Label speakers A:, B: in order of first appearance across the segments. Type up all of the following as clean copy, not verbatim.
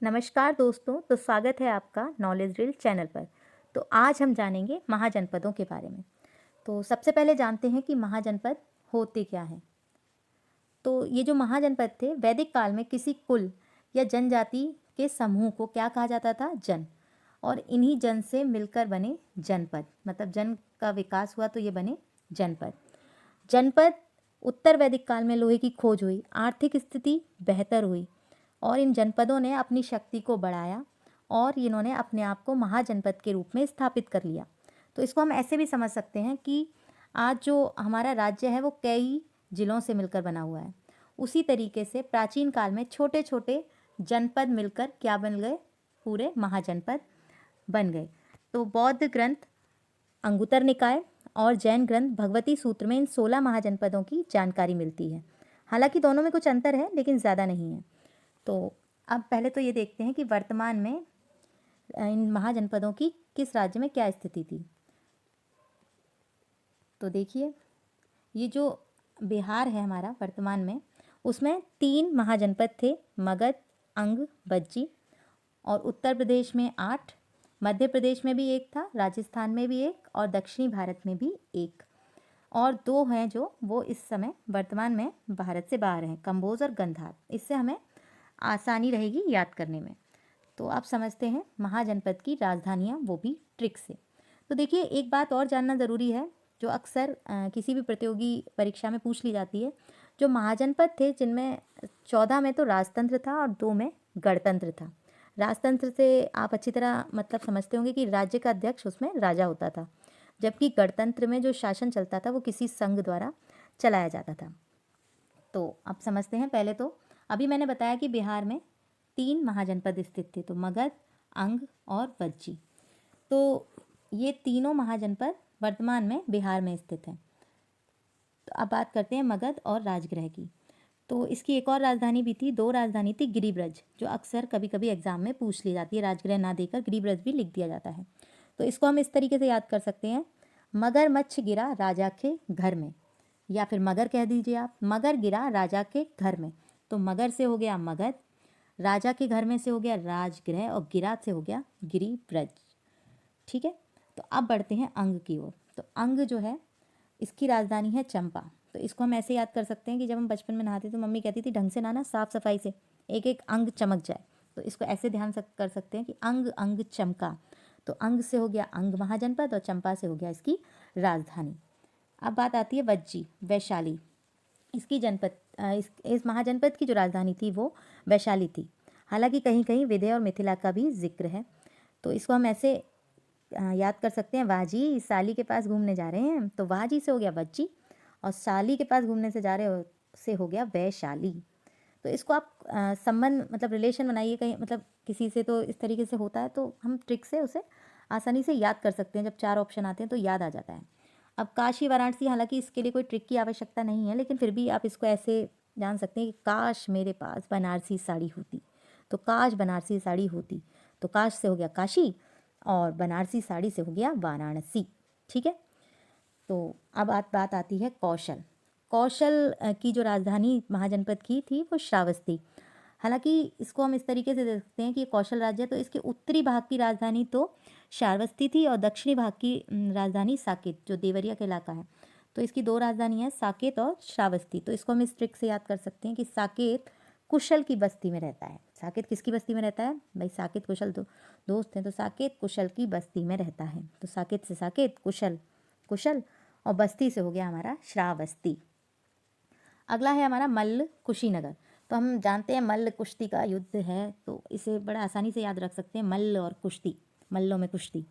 A: नमस्कार दोस्तों, तो स्वागत है आपका नॉलेज रील चैनल पर। तो आज हम जानेंगे महाजनपदों के बारे में। तो सबसे पहले जानते हैं कि महाजनपद होते क्या हैं। तो ये जो महाजनपद थे, वैदिक काल में किसी कुल या जनजाति के समूह को क्या कहा जाता था? जन। और इन्हीं जन से मिलकर बने जनपद, मतलब जन का विकास हुआ तो ये बने जनपद। जनपद उत्तर वैदिक काल में लोहे की खोज हुई, आर्थिक स्थिति बेहतर हुई और इन जनपदों ने अपनी शक्ति को बढ़ाया और इन्होंने अपने आप को महाजनपद के रूप में स्थापित कर लिया। तो इसको हम ऐसे भी समझ सकते हैं कि आज जो हमारा राज्य है वो कई जिलों से मिलकर बना हुआ है। उसी तरीके से प्राचीन काल में छोटे छोटे जनपद मिलकर क्या बन गए? पूरे महाजनपद बन गए। तो बौद्ध ग्रंथ अंगुत्तर निकाय और जैन ग्रंथ भगवती सूत्र में इन 16 महाजनपदों की जानकारी मिलती है। हालांकि दोनों में कुछ अंतर है लेकिन ज़्यादा नहीं है। तो अब पहले तो ये देखते हैं कि वर्तमान में इन महाजनपदों की किस राज्य में क्या स्थिति थी। तो देखिए, ये जो बिहार है हमारा वर्तमान में, उसमें 3 महाजनपद थे, मगध, अंग, बज्जी। और उत्तर प्रदेश में 8, मध्य प्रदेश में भी एक था, राजस्थान में भी एक और दक्षिणी भारत में भी एक। और 2 हैं जो वो इस समय वर्तमान में भारत से बाहर हैं, कंबोज और गंधार। इससे हमें आसानी रहेगी याद करने में। तो आप समझते हैं महाजनपद की राजधानियाँ, वो भी ट्रिक से। तो देखिए, एक बात और जानना ज़रूरी है जो अक्सर किसी भी प्रतियोगी परीक्षा में पूछ ली जाती है। जो महाजनपद थे जिनमें 14 में तो राजतंत्र था और 2 में गणतंत्र था। राजतंत्र से आप अच्छी तरह मतलब समझते होंगे कि राज्य का अध्यक्ष उसमें राजा होता था, जबकि गणतंत्र में जो शासन चलता था वो किसी संघ द्वारा चलाया जाता था। तो अब समझते हैं। पहले तो अभी मैंने बताया कि बिहार में 3 महाजनपद स्थित थे, तो मगध, अंग और वज्जी। तो ये तीनों महाजनपद वर्तमान में बिहार में स्थित हैं। तो अब बात करते हैं मगध और राजगृह की। तो इसकी एक और राजधानी भी थी, 2 राजधानी थी, गिरिब्रज, जो अक्सर कभी कभी एग्जाम में पूछ ली जाती है। राजगृह ना देकर गिरिब्रज भी लिख दिया जाता है। तो इसको हम इस तरीके से याद कर सकते हैं, मगरमच्छ गिरा राजा के घर में, या फिर मगर कह दीजिए आप, मगर गिरा राजा के घर में। तो मगर से हो गया मगध, राजा के घर में से हो गया राजगृह और गिरा से हो गया गिरिब्रज। ठीक है। तो अब बढ़ते हैं अंग की ओर। तो अंग जो है, इसकी राजधानी है चंपा। तो इसको हम ऐसे याद कर सकते हैं कि जब हम बचपन में नहाते तो मम्मी कहती थी ढंग से नहाना, साफ सफाई से, एक एक अंग चमक जाए। तो इसको ऐसे ध्यान कर सकते हैं कि अंग अंग चमका। तो अंग से हो गया अंग महाजनपद और चंपा से हो गया इसकी राजधानी। अब बात आती है वज्जी, वैशाली। इसकी इस महाजनपद की जो राजधानी थी वो वैशाली थी। हालांकि कहीं कहीं विंध्य और मिथिला का भी जिक्र है। तो इसको हम ऐसे याद कर सकते हैं, वाजी साली के पास घूमने जा रहे हैं, तो वाजी से हो गया वज्जी और साली के पास घूमने से जा रहे हो से हो गया वैशाली। तो इसको आप संबंध मतलब रिलेशन बनाइए कहीं, मतलब किसी से तो इस तरीके से होता है, तो हम ट्रिक से उसे आसानी से याद कर सकते हैं। जब 4 ऑप्शन आते हैं तो याद आ जाता है। अब काशी वाराणसी, हालांकि इसके लिए कोई ट्रिक की आवश्यकता नहीं है, लेकिन फिर भी आप इसको ऐसे जान सकते हैं कि काश मेरे पास बनारसी साड़ी होती। तो काश बनारसी साड़ी होती, तो काश से हो गया काशी और बनारसी साड़ी से हो गया वाराणसी। ठीक है। तो अब बात आती है कौशल। कौशल की जो राजधानी महाजनपद की थी वो श्रावस्ती। हालांकि इसको हम इस तरीके से देख सकते हैं कि ये कौशल राज्य है, तो इसके उत्तरी भाग की राजधानी तो श्रावस्ती थी और दक्षिणी भाग की राजधानी साकेत, जो देवरिया का इलाका है। तो इसकी 2 राजधानी है, साकेत और श्रावस्ती। तो इसको हम इस ट्रिक से याद कर सकते हैं कि साकेत कुशल की बस्ती में रहता है। साकेत किसकी बस्ती में रहता है भाई? साकेत कुशल दोस्त हैं, तो साकेत कुशल की बस्ती में रहता है। तो साकेत से साकेत, कुशल कुशल और बस्ती से हो गया हमारा श्रावस्ती। अगला है हमारा मल्ल कुशीनगर। तो हम जानते हैं मल्ल कुश्ती का युद्ध है, तो इसे बड़ा आसानी से याद रख सकते हैं, मल्ल और कुश्ती, मल्लों में कुश्ती।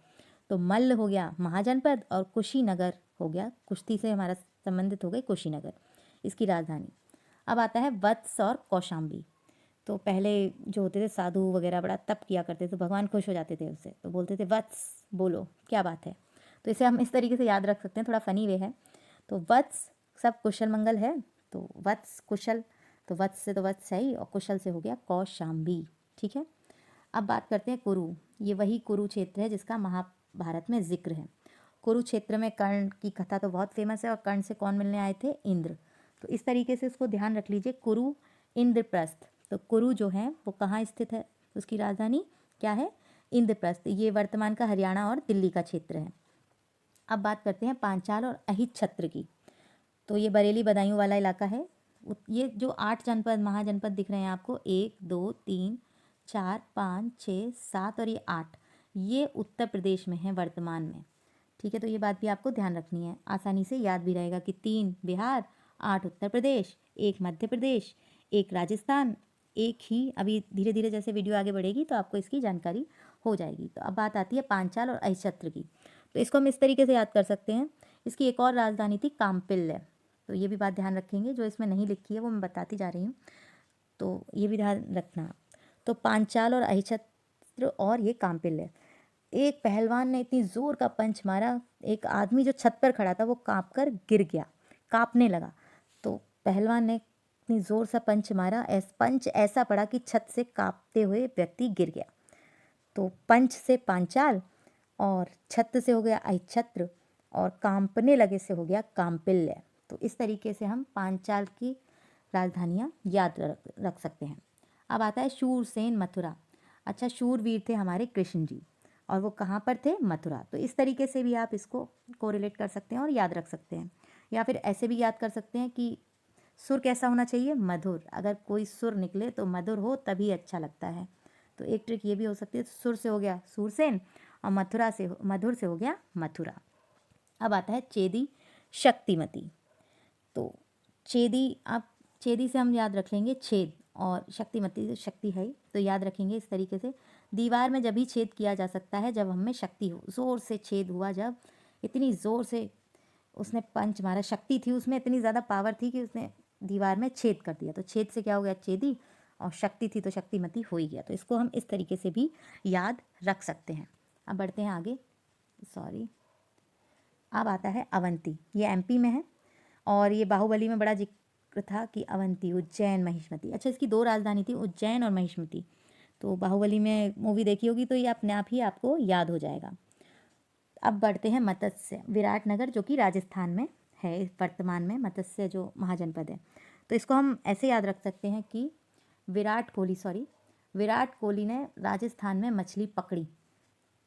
A: तो मल्ल हो गया महाजनपद और कुशीनगर हो गया, कुश्ती से हमारा संबंधित हो गई कुशीनगर, इसकी राजधानी। अब आता है वत्स और कौशाम्बी। तो पहले जो होते थे साधु वगैरह बड़ा तप किया करते थे, तो भगवान खुश हो जाते थे उससे, तो बोलते थे वत्स बोलो क्या बात है। तो इसे हम इस तरीके से याद रख सकते हैं, थोड़ा फनी वे है। तो वत्स सब कुशल मंगल है, तो वत्स कुशल, तो वत्स से तो वत्स है ही और कुशल से हो गया कौशाम्बी। ठीक है। अब बात करते हैं कुरु। ये वही कुरुक्षेत्र है जिसका महाभारत में जिक्र है। कुरुक्षेत्र में कर्ण की कथा तो बहुत फेमस है, और कर्ण से कौन मिलने आए थे? इंद्र। तो इस तरीके से इसको ध्यान रख लीजिए, कुरु इंद्रप्रस्थ। तो कुरु जो है वो कहाँ स्थित है? उसकी राजधानी क्या है? इंद्रप्रस्थ। ये वर्तमान का हरियाणा और दिल्ली का क्षेत्र है। अब बात करते हैं पांचाल और अहिच्छत्र की। तो ये बरेली बदायूं वाला इलाका है। ये जो 8 जनपद महाजनपद दिख रहे हैं आपको, 1 2 3 4 5 6 7 और ये 8, ये उत्तर प्रदेश में है वर्तमान में। ठीक है, तो ये बात भी आपको ध्यान रखनी है, आसानी से याद भी रहेगा कि 3 बिहार, 8 उत्तर प्रदेश, 1 मध्य प्रदेश, 1 राजस्थान, एक ही। अभी धीरे धीरे जैसे वीडियो आगे बढ़ेगी तो आपको इसकी जानकारी हो जाएगी। तो अब बात आती है पांचाल और अहिच्छत्र की। तो इसको हम इस तरीके से याद कर सकते हैं। इसकी एक और राजधानी थी काम्पिल्य। तो ये भी बात ध्यान रखेंगे, जो इसमें नहीं लिखी है वो मैं बताती जा रही हूँ, तो ये भी ध्यान रखना। तो पांचाल और अहिच्छत्र और ये काम्पिल्य। एक पहलवान ने इतनी जोर का पंच मारा, एक आदमी जो छत पर खड़ा था वो कांप कर गिर गया, कांपने लगा। तो पहलवान ने इतनी जोर सा पंच मारा, पंच ऐसा पड़ा कि छत से कांपते हुए व्यक्ति गिर गया। तो पंच से पांचाल और छत्र से हो गया अहिच्छत्र और कांपने लगे से हो गया काम्पिल्य। तो इस तरीके से हम पांचाल की राजधानियाँ याद रख सकते हैं। अब आता है शूरसेन मथुरा। अच्छा, शूरवीर थे हमारे कृष्ण जी और वो कहाँ पर थे? मथुरा। तो इस तरीके से भी आप इसको कोरिलेट कर सकते हैं और याद रख सकते हैं, या फिर ऐसे भी याद कर सकते हैं कि सुर कैसा होना चाहिए? मधुर। अगर कोई सुर निकले तो मधुर हो तभी अच्छा लगता है। तो एक ट्रिक ये भी हो सकती है, सुर से हो गया सूरसेन और मधुर से हो गया मथुरा। अब आता है चेदी शक्तिमती। तो चेदी से हम याद रख लेंगे छेद, और शक्तिमती से शक्ति है, तो याद रखेंगे इस तरीके से। दीवार में जब ही छेद किया जा सकता है जब हमें शक्ति हो, ज़ोर से छेद हुआ, जब इतनी ज़ोर से उसने पंच मारा, शक्ति थी उसमें, इतनी ज़्यादा पावर थी कि उसने दीवार में छेद कर दिया। तो छेद से क्या हो गया? चेदी, और शक्ति थी तो शक्तिमती हो ही गया। तो इसको हम इस तरीके से भी याद रख सकते हैं। अब बढ़ते हैं आगे। अब आता है अवंती। ये एमपी में है और ये बाहुबली में बड़ा जिक्र था कि अवंती, उज्जैन, महिष्मती। अच्छा, इसकी 2 राजधानी थी, उज्जैन और महिष्मती। तो बाहुबली में मूवी देखी होगी तो ये अपने आप ही आपको याद हो जाएगा। अब बढ़ते हैं मत्स्य। विराटनगर जो कि राजस्थान में है वर्तमान में, मत्स्य जो महाजनपद है। तो इसको हम ऐसे याद रख सकते हैं कि विराट कोहली ने राजस्थान में मछली पकड़ी।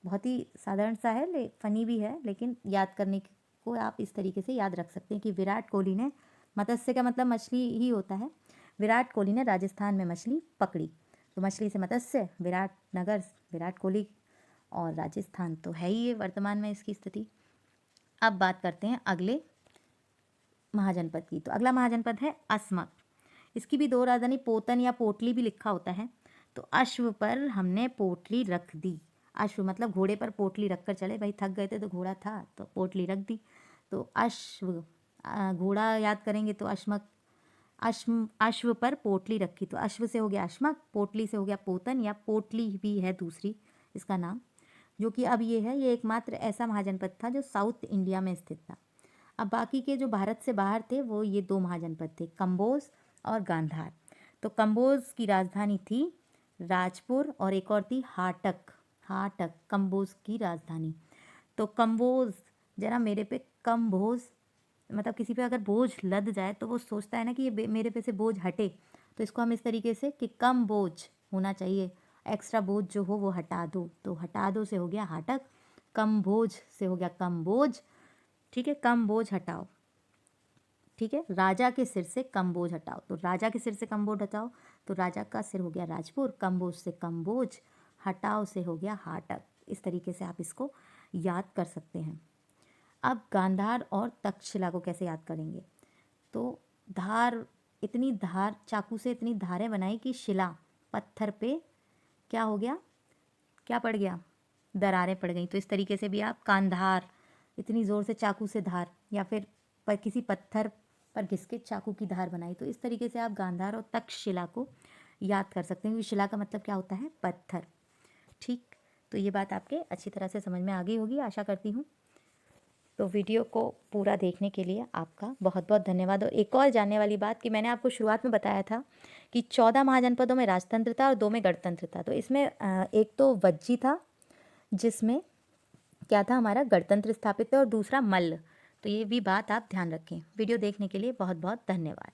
A: बहुत ही साधारण सा है, फनी भी है, लेकिन याद करने को आप इस तरीके से याद रख सकते हैं कि विराट कोहली ने, मत्स्य का मतलब मछली ही होता है, विराट कोहली ने राजस्थान में मछली पकड़ी। तो मछली से मत्स्य, विराटनगर, विराट कोहली, और राजस्थान तो है ही ये वर्तमान में इसकी स्थिति। अब बात करते हैं अगले महाजनपद की। तो अगला महाजनपद है अस्मक। इसकी भी 2 राजधानी, पोतन या पोटली भी लिखा होता है। तो अश्व पर हमने पोटली रख दी। अश्व मतलब घोड़े पर पोटली रख कर चले, भाई थक गए थे तो घोड़ा था तो पोटली रख दी। तो अश्व, घोड़ा याद करेंगे तो अश्व पर पोटली रखी। तो अश्व से हो गया अश्मक, पोटली से हो गया पोतन, या पोटली भी है दूसरी इसका नाम, जो कि अब ये है, ये एकमात्र ऐसा महाजनपद था जो साउथ इंडिया में स्थित था। अब बाकी के जो भारत से बाहर थे वो ये 2 महाजनपद थे, कंबोज और गांधार। तो कंबोज की राजधानी थी राजपुर और एक और थी हाटक कंबोज की राजधानी। तो कंबोज, जरा मेरे पे कम बोझ, मतलब किसी पे अगर बोझ लद जाए तो वो सोचता है ना कि ये मेरे पे से बोझ हटे। तो इसको हम इस तरीके से कि कम बोझ होना चाहिए, एक्स्ट्रा बोझ जो हो वो हटा दो। तो हटा दो से हो गया हाटक, कम बोझ से हो गया कम बोझ। ठीक है, कम बोझ हटाओ। ठीक है, राजा के सिर से कम बोझ हटाओ। तो राजा के सिर से कम बोझ हटाओ, तो राजा का सिर हो गया राजपुर, कम बोझ से कम बोझ, हटाओ से हो गया हाटक। इस तरीके से आप इसको याद कर सकते हैं। अब गांधार और तक्षशिला को कैसे याद करेंगे? तो इतनी धार, चाकू से इतनी धारें बनाई कि शिला, पत्थर पे क्या हो गया? क्या पड़ गया? दरारें पड़ गई। तो इस तरीके से भी आप कांधार, इतनी ज़ोर से चाकू से धार, या फिर किसी पत्थर पर घिस के चाकू की धार बनाई। तो इस तरीके से आप गांधार और तक्षशिला को याद कर सकते हैं, क्योंकि शिला का मतलब क्या होता है? पत्थर। ठीक, तो ये बात आपके अच्छी तरह से समझ में आ गई होगी, आशा करती हूँ। तो वीडियो को पूरा देखने के लिए आपका बहुत बहुत धन्यवाद। और एक और जानने वाली बात कि मैंने आपको शुरुआत में बताया था कि 14 महाजनपदों में राजतंत्र था और 2 में गणतंत्र था। तो इसमें एक तो वज्जी था, जिसमें क्या था? हमारा गणतंत्र स्थापित है, और दूसरा मल्ल। तो ये भी बात आप ध्यान रखें। वीडियो देखने के लिए बहुत बहुत धन्यवाद।